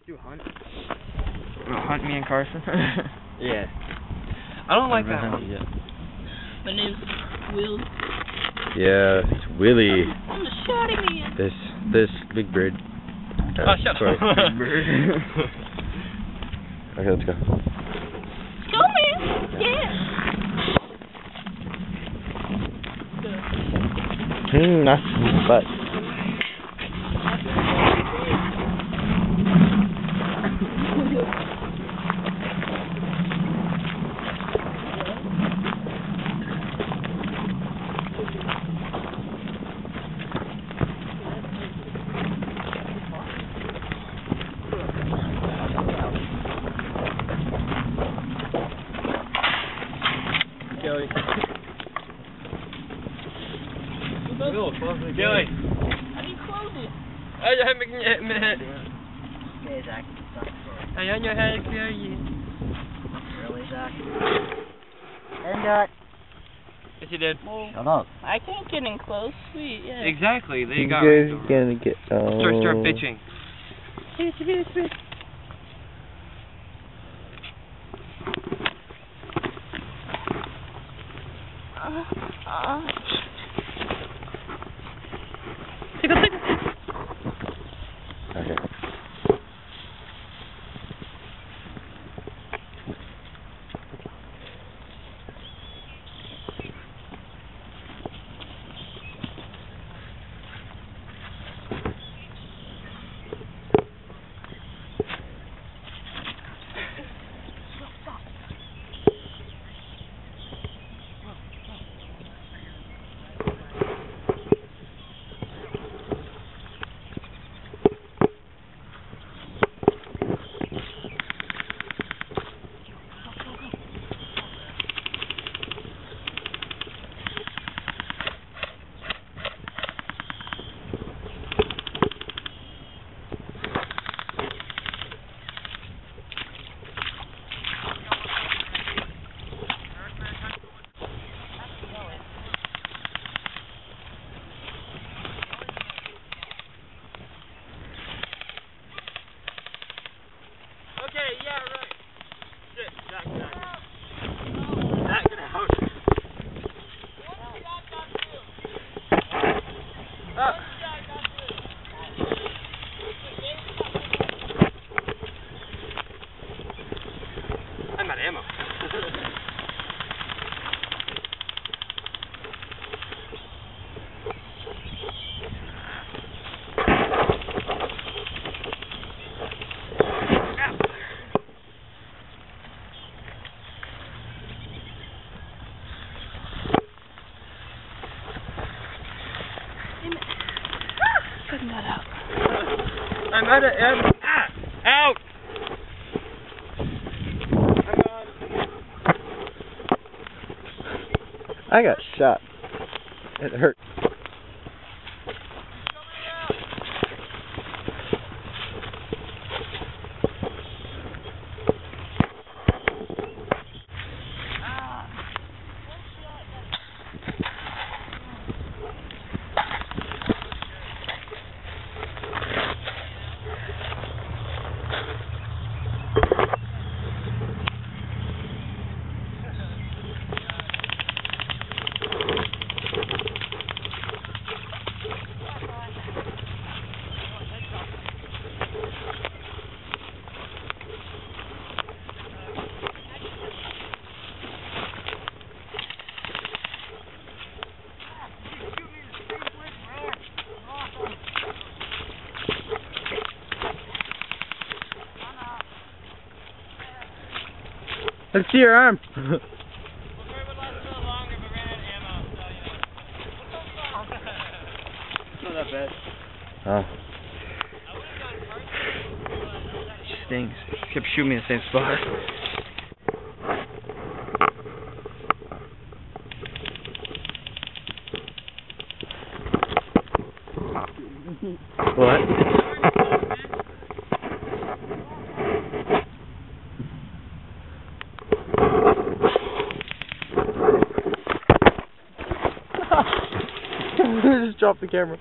Do a hunt. Hunt me and Carson. Yeah. I don't like that one. My name's Will. Yeah, it's Willie. I'm shouting me. This big bird. Shut sorry. up. Big bird. Okay, let's go. Go, man. Yeah. Nice butt. Kelly. Kelly. How do you close it? Okay, Zach. Ayan yung head, Kelly. Really, Zach? And that. Yes, you did. Well, Shut up. I can't get in close. Sweet, yeah. Exactly. There you You go. guys gonna get. Start bitching. Okay. I'm out of ammo. Cutting that out. I'm out of ammo. Out! I got shot. It hurt. Let's see your arm. It's not that bad. Oh. Stings. Kept shooting me in the same spot. What? Just drop the camera.